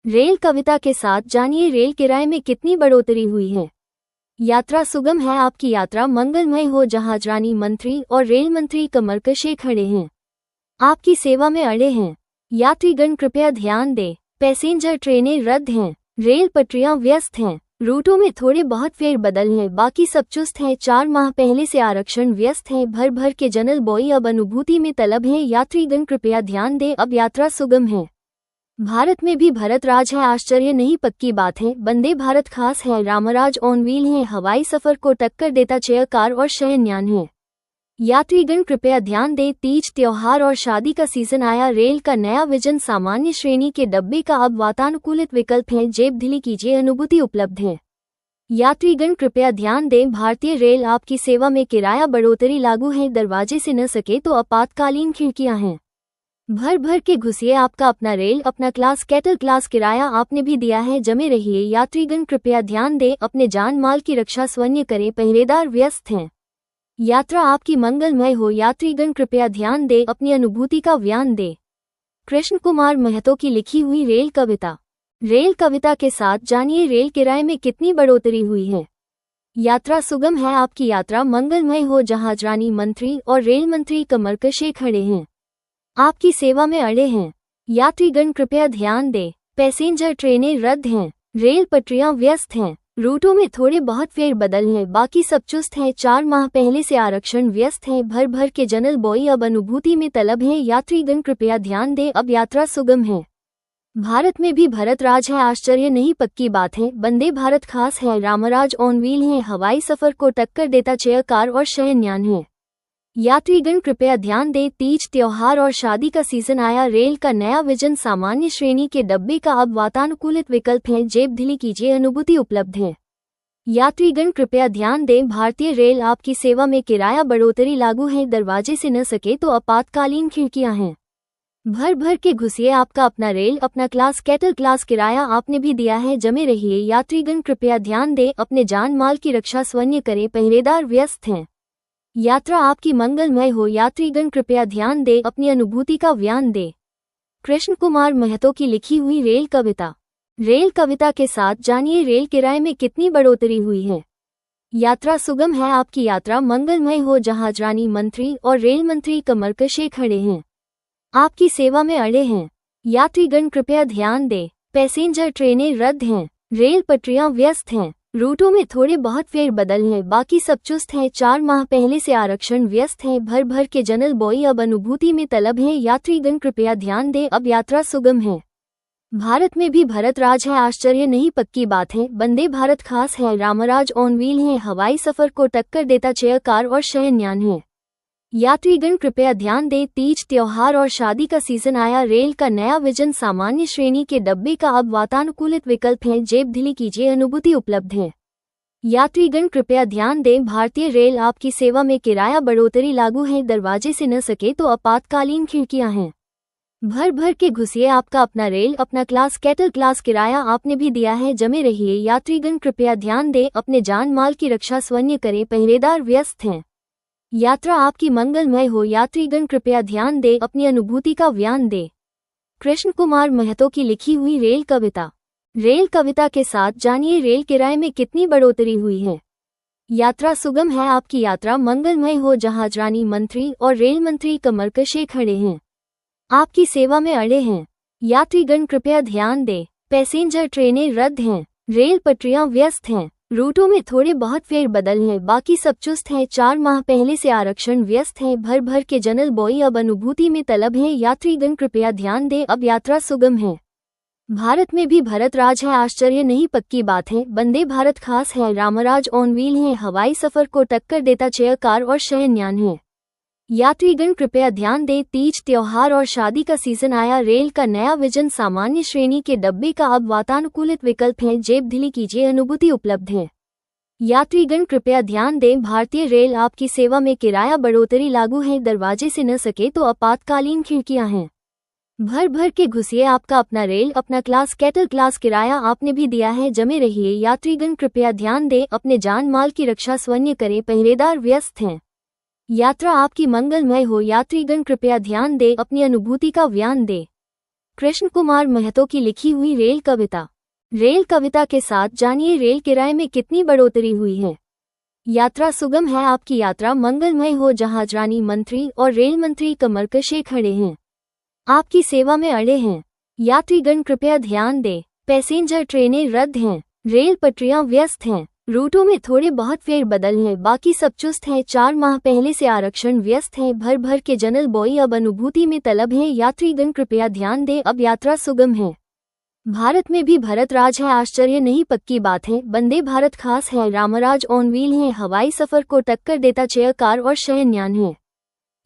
Rail कविता के साथ जानिए रेल किराए में कितनी बढ़ोतरी हुई है। यात्रा सुगम है, आपकी यात्रा मंगलमय हो। जहाज रानी मंत्री और रेल मंत्री कमर कसे खड़े हैं, आपकी सेवा में अड़े हैं। यात्रीगण कृपया ध्यान दें, पैसेंजर ट्रेनें रद्द हैं, रेल पटरियां व्यस्त हैं, रूटों में थोड़े बहुत फेरबदल हैं, बाकी सब चुस्त हैं। 4 माह पहले से आरक्षण व्यस्त हैं, भर भर के जनरल बॉय अब अनुभूति में तलब हैं। यात्रीगण कृपया ध्यान दें, अब यात्रा सुगम है। भारत में भी भरत राज है, आश्चर्य नहीं पक्की बात है। वंदे भारत खास है, रामराज ऑन व्हील है, हवाई सफर को टक्कर देता चेयर कार और शयनयान है। यात्रीगण कृपया ध्यान दें, तीज त्योहार और शादी का सीजन आया। रेल का नया विजन, सामान्य श्रेणी के डब्बे का अब वातानुकूलित विकल्प है। जेब ढीली कीजिए, अनुभूति उपलब्ध है। यात्रीगण कृपया ध्यान दें, भारतीय रेल आपकी सेवा में किराया बढ़ोतरी लागू है। दरवाजे से न सके तो आपातकालीन खिड़कियां हैं। भर भर के घुसिए, आपका अपना रेल, अपना क्लास, कैटल क्लास किराया आपने भी दिया है, जमे रहिए। यात्रीगण कृपया ध्यान दें, अपने जान माल की रक्षा स्वयं करें, पहरेदार व्यस्त हैं। यात्रा आपकी मंगलमय हो। यात्रीगण कृपया ध्यान दें, अपनी अनुभूति का बयान दें। कृष्ण कुमार महतो की लिखी हुई रेल कविता। रेल कविता के साथ जानिए रेल किराए में कितनी बढ़ोतरी हुई है। यात्रा सुगम है, आपकी यात्रा मंगलमय हो। जहाज रानी मंत्री और रेल मंत्री कमर कसे खड़े हैं, आपकी सेवा में अड़े हैं। यात्रीगण कृपया ध्यान दें, पैसेंजर ट्रेनें रद्द हैं, रेल पटरियां व्यस्त हैं, रूटों में थोड़े बहुत फेरबदल हैं, बाकी सब चुस्त हैं। 4 माह पहले से आरक्षण व्यस्त हैं, भर भर के जनरल बॉय अब अनुभूति में तलब हैं। यात्रीगण कृपया ध्यान दें, अब यात्रा सुगम है। भारत में भी भरत राज है, आश्चर्य नहीं पक्की बात है। वंदे भारत खास है, रामराज ऑन व्हील है, हवाई सफर को टक्कर देता चेयर कार और शयनयान है। यात्रीगण कृपया ध्यान दें, तीज त्योहार और शादी का सीजन आया। रेल का नया विजन, सामान्य श्रेणी के डब्बे का अब वातानुकूलित विकल्प है। जेब ढीली कीजिए, अनुभूति उपलब्ध है। यात्रीगण कृपया ध्यान दें, भारतीय रेल आपकी सेवा में किराया बढ़ोतरी लागू है। दरवाजे से न सके तो आपातकालीन खिड़कियां हैं। भर भर के घुसिए, आपका अपना रेल, अपना क्लास, कैटल क्लास किराया आपने भी दिया है, जमे रहिए। यात्रीगण कृपया ध्यान दें, अपने जान माल की रक्षा स्वयं करें, पहरेदार व्यस्त हैं। यात्रा आपकी मंगलमय हो। यात्रीगण कृपया ध्यान दें, अपनी अनुभूति का बयान दें। कृष्ण कुमार महतो की लिखी हुई रेल कविता। रेल कविता के साथ जानिए रेल किराए में कितनी बढ़ोतरी हुई है। यात्रा सुगम है, आपकी यात्रा मंगलमय हो। जहाज रानी मंत्री और रेल मंत्री कमर कसे खड़े हैं, आपकी सेवा में अड़े हैं। यात्रीगण कृपया ध्यान दें, पैसेंजर ट्रेनें रद्द हैं, रेल पटरियां व्यस्त हैं, रूटों में थोड़े बहुत फेरबदल हैं, बाकी सब चुस्त हैं। 4 माह पहले से आरक्षण व्यस्त हैं, भर भर के जनरल बॉय अब अनुभूति में तलब हैं। यात्रीगण कृपया ध्यान दें, अब यात्रा सुगम है। भारत में भी भरत राज है, आश्चर्य नहीं पक्की बात है। वंदे भारत खास है, रामराज ऑन व्हील है, हवाई सफर को टक्कर देता चेयर कार और शयनयान है। यात्रीगण कृपया ध्यान दें, तीज त्योहार और शादी का सीजन आया। रेल का नया विजन, सामान्य श्रेणी के डब्बे का अब वातानुकूलित विकल्प है। जेब ढीली कीजिए, अनुभूति उपलब्ध है। यात्रीगण कृपया ध्यान दें, भारतीय रेल आपकी सेवा में किराया बढ़ोतरी लागू है। दरवाजे से न सके तो आपातकालीन खिड़कियां हैं। भर भर के घुसिए, आपका अपना रेल, अपना क्लास, कैटल क्लास किराया आपने भी दिया है, जमे रहिए। यात्रीगण कृपया ध्यान दें, अपने जान माल की रक्षा स्वयं करें, पहरेदार व्यस्त हैं। यात्रा आपकी मंगलमय हो। यात्रीगण कृपया ध्यान दें, अपनी अनुभूति का बयान दें। कृष्ण कुमार महतो की लिखी हुई रेल कविता। रेल कविता के साथ जानिए रेल किराए में कितनी बढ़ोतरी हुई है। यात्रा सुगम है, आपकी यात्रा मंगलमय हो। जहाज रानी मंत्री और रेल मंत्री कमर कसे खड़े हैं, आपकी सेवा में अड़े हैं। यात्रीगण कृपया ध्यान दें, पैसेंजर ट्रेनें रद्द हैं, रेल पटरियां व्यस्त हैं, रूटों में थोड़े बहुत फेरबदल हैं, बाकी सब चुस्त हैं। 4 माह पहले से आरक्षण व्यस्त हैं, भर भर के जनरल बॉय अब अनुभूति में तलब हैं। यात्रीगण कृपया ध्यान दें, अब यात्रा सुगम है। भारत में भी भरत राज है, आश्चर्य नहीं पक्की बात है। वंदे भारत खास है, रामराज ऑन व्हील है, हवाई सफर को टक्कर देता चेयर कार और शयनयान है। यात्रीगण कृपया ध्यान दें, तीज त्योहार और शादी का सीजन आया। रेल का नया विजन, सामान्य श्रेणी के डब्बे का अब वातानुकूलित विकल्प है। जेब ढीली कीजिए, अनुभूति उपलब्ध है। यात्रीगण कृपया ध्यान दें, भारतीय रेल आपकी सेवा में किराया बढ़ोतरी लागू है। दरवाजे से न सके तो आपातकालीन खिड़कियां हैं। भर भर के घुसिए, आपका अपना रेल, अपना क्लास, कैटल क्लास किराया आपने भी दिया है, जमे रहिए। यात्रीगण कृपया ध्यान दें, अपने जान माल की रक्षा स्वयं करें, पहरेदार व्यस्त हैं। यात्रा आपकी मंगलमय हो। यात्रीगण कृपया ध्यान दें, अपनी अनुभूति का बयान दें। कृष्ण कुमार महतो की लिखी हुई रेल कविता। रेल कविता के साथ जानिए रेल किराए में कितनी बढ़ोतरी हुई है। यात्रा सुगम है, आपकी यात्रा मंगलमय हो। जहाजरानी मंत्री और रेल मंत्री कमर कसे खड़े हैं, आपकी सेवा में अड़े हैं। यात्रीगण कृपया ध्यान दें, पैसेंजर ट्रेनें रद्द हैं, रेल पटरियां व्यस्त हैं, रूटों में थोड़े बहुत फेरबदल हैं, बाकी सब चुस्त है। 4 माह पहले से आरक्षण व्यस्त है, भर भर के जनरल बॉय अब अनुभूति में तलब है। यात्रीगण कृपया ध्यान दें, अब यात्रा सुगम है। भारत में भी भरत राज है, आश्चर्य नहीं पक्की बात है। वंदे भारत खास है, रामराज ऑन व्हील है, हवाई सफर को टक्कर देता चेयर कार और शयनयान है।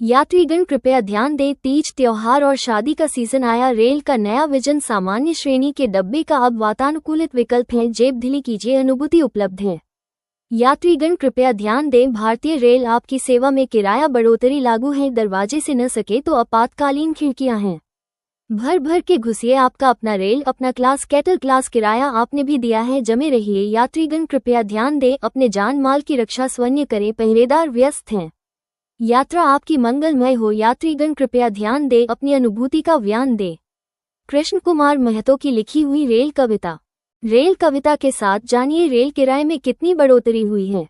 यात्रीगण कृपया ध्यान दें, तीज त्योहार और शादी का सीजन आया, रेल का नया विजन, सामान्य श्रेणी के डब्बे का अब वातानुकूलित विकल्प है, जेब ढीली कीजिए, अनुभूति उपलब्ध है। यात्रीगण कृपया ध्यान दें, भारतीय रेल आपकी सेवा में किराया बढ़ोतरी लागू है, दरवाजे से न सके तो आपातकालीन खिड़कियां हैं। भर भर के घुसिए, आपका अपना रेल, अपना क्लास, कैटल क्लास, किराया आपने भी दिया है, जमे रहिए। यात्रीगण कृपया ध्यान दें, अपने जान माल की रक्षा स्वयं करें, पहरेदार व्यस्त हैं। यात्रा आपकी मंगलमय हो। यात्रीगण कृपया ध्यान दें, अपनी अनुभूति का बयान दें। कृष्ण कुमार महतो की लिखी हुई रेल कविता। रेल कविता के साथ जानिए रेल किराए में कितनी बढ़ोतरी हुई है।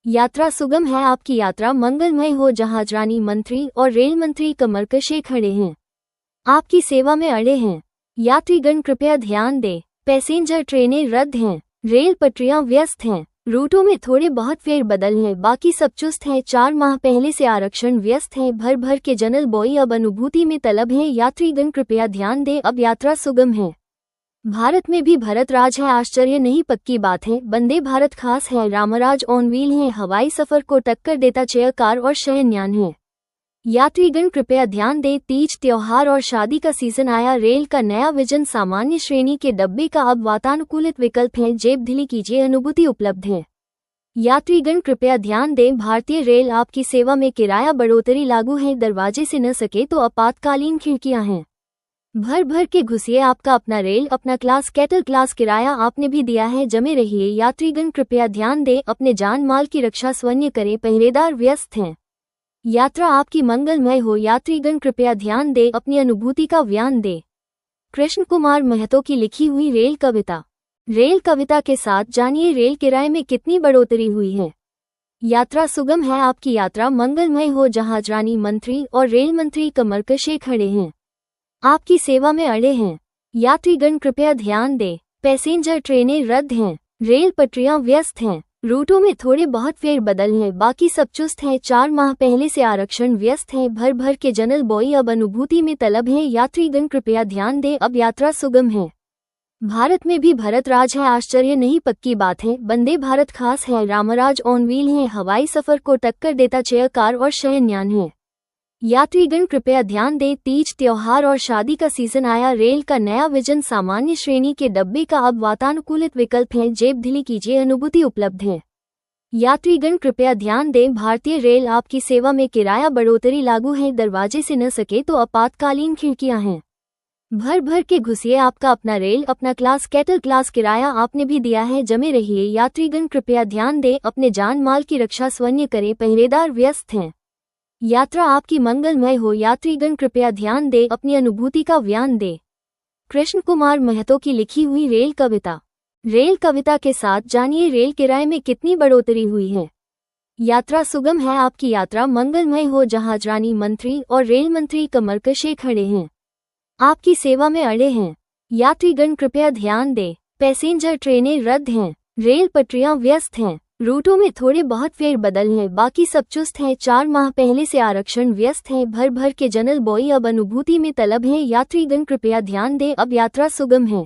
यात्रा सुगम है, आपकी यात्रा मंगलमय हो। जहाजरानी मंत्री और रेल मंत्री कमर कसे खड़े हैं, आपकी सेवा में अड़े हैं। यात्रीगण कृपया ध्यान दें, पैसेंजर ट्रेनें रद्द हैं, रेल पटरियां व्यस्त हैं, रूटों में थोड़े बहुत फेरबदल हैं, बाकी सब चुस्त है। 4 माह पहले से आरक्षण व्यस्त है, भर भर के जनरल बॉय अब अनुभूति में तलब है। यात्रीगण कृपया ध्यान दें, अब यात्रा सुगम है। भारत में भी भरत राज है, आश्चर्य नहीं पक्की बात है। वंदे भारत खास है, रामराज ऑन व्हील है, हवाई सफर को टक्कर देता चेयर कार और शयनयान है। यात्रीगण कृपया ध्यान दें, तीज त्योहार और शादी का सीजन आया, रेल का नया विजन, सामान्य श्रेणी के डब्बे का अब वातानुकूलित विकल्प है, जेब ढीली कीजिए, अनुभूति उपलब्ध है। यात्रीगण कृपया ध्यान दें, भारतीय रेल आपकी सेवा में किराया बढ़ोतरी लागू है, दरवाजे से न सके तो आपातकालीन खिड़कियां हैं। भर भर के घुसिए, आपका अपना रेल, अपना क्लास, कैटल क्लास, किराया आपने भी दिया है, जमे रहिए। यात्रीगण कृपया ध्यान दें, अपने जान माल की रक्षा स्वयं करें, पहरेदार व्यस्त हैं। यात्रा आपकी मंगलमय हो। यात्रीगण कृपया ध्यान दें, अपनी अनुभूति का बयान दें। कृष्ण कुमार महतो की लिखी हुई रेल कविता। रेल कविता के साथ जानिए रेल किराए में कितनी बढ़ोतरी हुई है। यात्रा सुगम है, आपकी यात्रा मंगलमय हो। जहाजरानी मंत्री और रेल मंत्री कमर कसे खड़े हैं, आपकी सेवा में अड़े हैं। यात्रीगण कृपया ध्यान दें, पैसेंजर ट्रेनें रद्द हैं, रेल पटरियां व्यस्त हैं, रूटों में थोड़े बहुत फेरबदल हैं, बाकी सब चुस्त है। 4 माह पहले से आरक्षण व्यस्त है, भर भर के जनरल बॉय अब अनुभूति में तलब है। यात्रीगण कृपया ध्यान दें, अब यात्रा सुगम है। भारत में भी भरत राज है, आश्चर्य नहीं पक्की बात है। वंदे भारत खास है, रामराज ऑन व्हील है, हवाई सफर को टक्कर देता चेयर कार और शयनयान है। यात्रीगण कृपया ध्यान दें, तीज त्योहार और शादी का सीजन आया, रेल का नया विजन, सामान्य श्रेणी के डब्बे का अब वातानुकूलित विकल्प है, जेब ढीली कीजिए, अनुभूति उपलब्ध है। यात्रीगण कृपया ध्यान दें, भारतीय रेल आपकी सेवा में किराया बढ़ोतरी लागू है, दरवाजे से न सके तो आपातकालीन खिड़कियां हैं। भर भर के घुसिए, आपका अपना रेल, अपना क्लास, कैटल क्लास, किराया आपने भी दिया है, जमे रहिए। यात्रीगण कृपया ध्यान दें, अपने जान माल की रक्षा स्वयं करें, पहरेदार व्यस्त हैं। यात्रा आपकी मंगलमय हो। यात्रीगण कृपया ध्यान दें, अपनी अनुभूति का बयान दें। कृष्ण कुमार महतो की लिखी हुई रेल कविता। रेल कविता के साथ जानिए रेल किराए में कितनी बढ़ोतरी हुई है। यात्रा सुगम है, आपकी यात्रा मंगलमय हो। जहाजरानी मंत्री और रेल मंत्री कमर कसे खड़े हैं, आपकी सेवा में अड़े हैं। यात्रीगण कृपया ध्यान दें, पैसेंजर ट्रेनें रद्द हैं, रेल पटरियां व्यस्त हैं, रूटों में थोड़े बहुत फेरबदल हैं, बाकी सब चुस्त है। 4 माह पहले से आरक्षण व्यस्त है, भर भर के जनरल बॉय अब अनुभूति में तलब है। यात्रीगण कृपया ध्यान दें, अब यात्रा सुगम है।